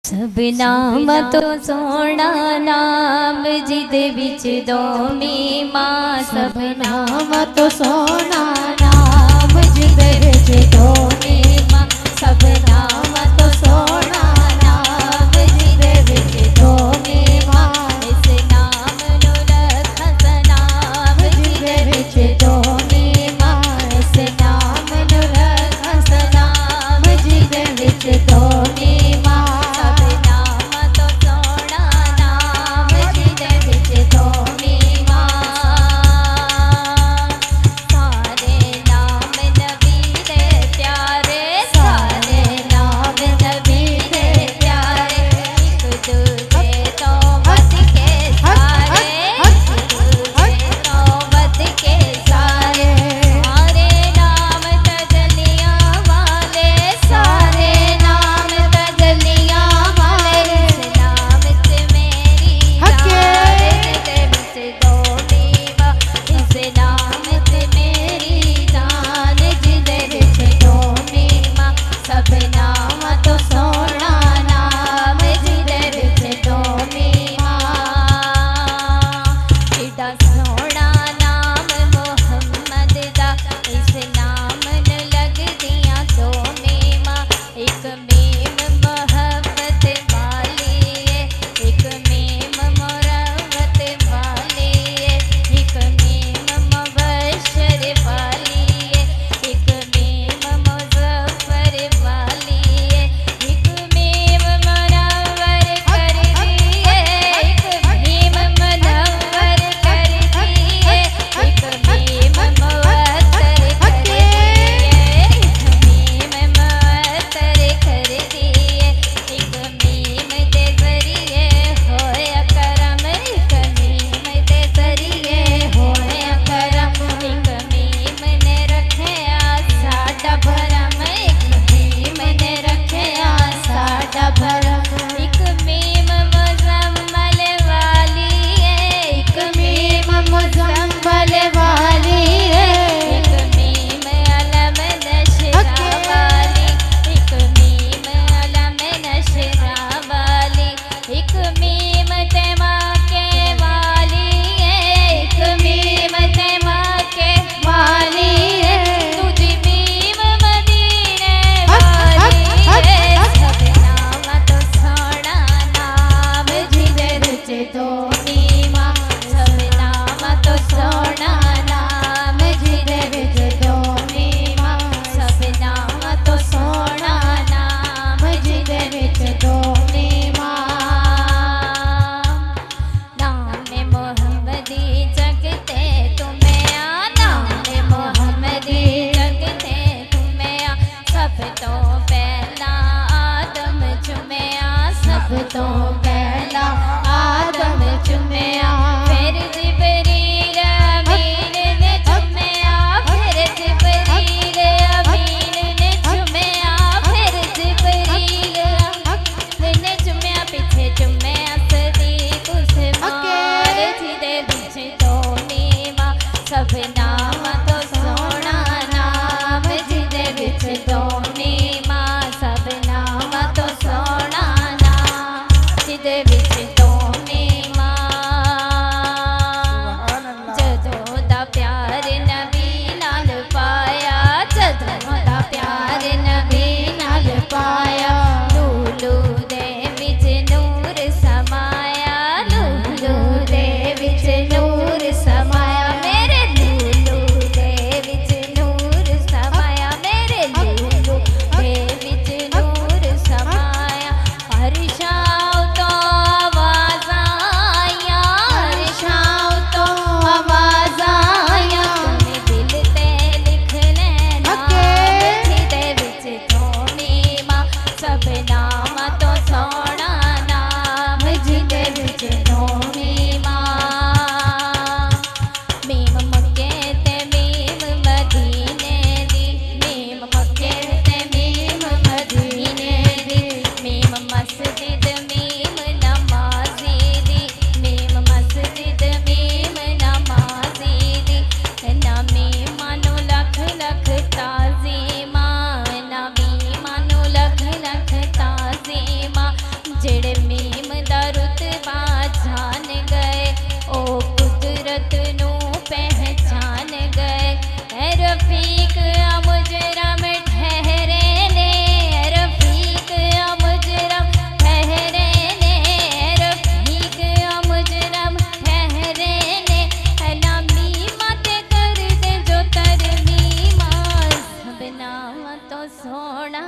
सब नाम तो सोना नाम जिदे विच दोमी मां। सब नाम तो सोना नाम जिदे विच दोमी मां। सब नाम तो सोना नाम जिदे विच दोमी मां। इस नाम नु रख सनाम जिदे विच दोमी मां। इस नाम नु रख सनाम जिदे विच दोमी मां। जेड़े मीम दा रुतबा जान गए ओ कुदरत नू पहचान गए। ए रफीक मुजरम ठहरे ने, रफीक मुजरम ठहरे ने, रफीक मुजरम ठहरे ने। नामी मत कर दे जो तरमीमा, सब नाम तो सोना